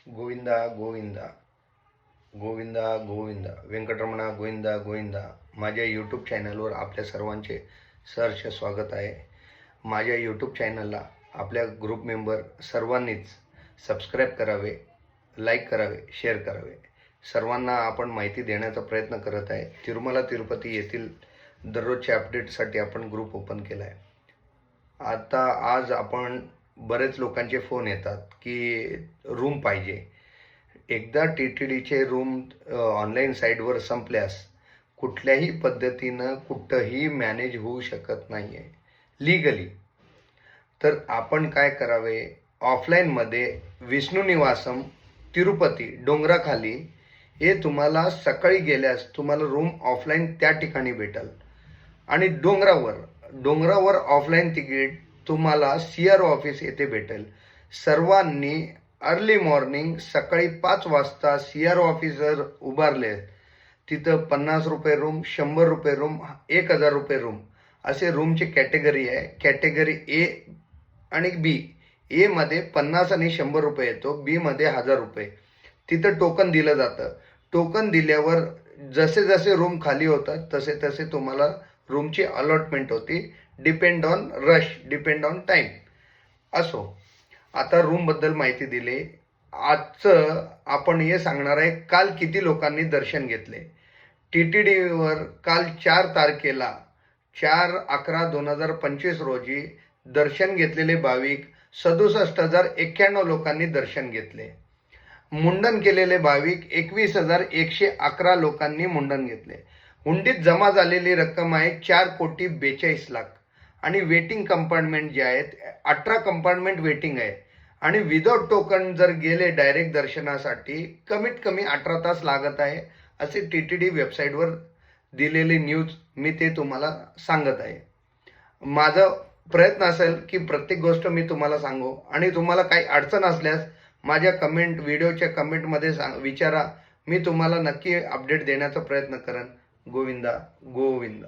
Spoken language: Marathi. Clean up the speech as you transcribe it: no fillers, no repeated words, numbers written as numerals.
गोविंदा गोविंदा गोविंदा गोविंदा व्यंकटरमणा गोविंदा गोविंदा. माझ्या यूट्यूब चॅनलवर आपल्या सर्वांचे सहर्ष स्वागत आहे. माझ्या यूट्यूब चॅनलला आपल्या ग्रुप मेंबर सर्वांनीच सबस्क्राईब करावे, लाईक करावे, शेअर करावे. सर्वांना आपण माहिती देण्याचा प्रयत्न करत आहे. तिरुमला तिरुपती येथील दररोजच्या अपडेटसाठी आपण ग्रुप ओपन केला आहे. आता आज आपण बरेच लोकांचे फोन येतात की रूम पाहिजे. एकदा TTDचे रूम ऑनलाईन साईटवर संपल्यास कुठल्याही पद्धतीनं कुठंही मॅनेज होऊ शकत नाही आहे लीगली. तर आपण काय करावे, ऑफलाईनमध्ये विष्णू निवासम तिरुपती डोंगराखाली हे तुम्हाला सकाळी गेल्यास तुम्हाला रूम ऑफलाईन त्या ठिकाणी भेटेल. आणि डोंगरावर ऑफलाईन तिकीट तुम्हाला CR ऑफिस येथे भेटेल. सर्वांनी अर्ली मॉर्निंग सकाळी 5 वाजता CR ऑफिसर उभारले. तिथं 50 रुपये रूम, 100 रुपये रूम, 1000 रुपये रूम असे रूमची कॅटेगरी आहे. कॅटेगरी A आणि B. A मध्ये 50 आणि 100 रुपये येतो, B मध्ये 1000 रुपये. तिथं टोकन दिलं जातं. टोकन दिल्यावर जसे जसे रूम खाली होतात तसे तसे तुम्हाला रूमची अलॉटमेंट होती. Depend on rush, depend on time. असो, आता रूमबद्दल माहिती दिली. आजचं आपण हे सांगणार आहे काल किती लोकांनी दर्शन घेतले. TTDवर काल 4 तारखेला 4/11/2025 रोजी दर्शन घेतलेले भाविक 67,091 लोकांनी दर्शन घेतले. मुंडन केलेले भाविक 21,111 लोकांनी मुंडन घेतले. हुंडीत जमा झालेली रक्कम आहे 4,42,00,000 आणि वेटिंग कंपार्टमेंट जे आहेत 18 कंपार्टमेंट वेटिंग आहे. आणि विदाउट टोकन जर गेले डायरेक्ट दर्शनासाठी कमीत कमी 18 तास लागत आहे असे TTD वेबसाईटवर दिलेली न्यूज मी ते तुम्हाला सांगत आहे. माझा प्रयत्न असेल की प्रत्येक गोष्ट मी तुम्हाला सांगू. आणि तुम्हाला काही अडचण असल्यास माझ्या व्हिडिओच्या कमेंटमध्ये विचारा. मी तुम्हाला नक्की अपडेट देण्याचा प्रयत्न करेन. गोविंदा गोविंदा.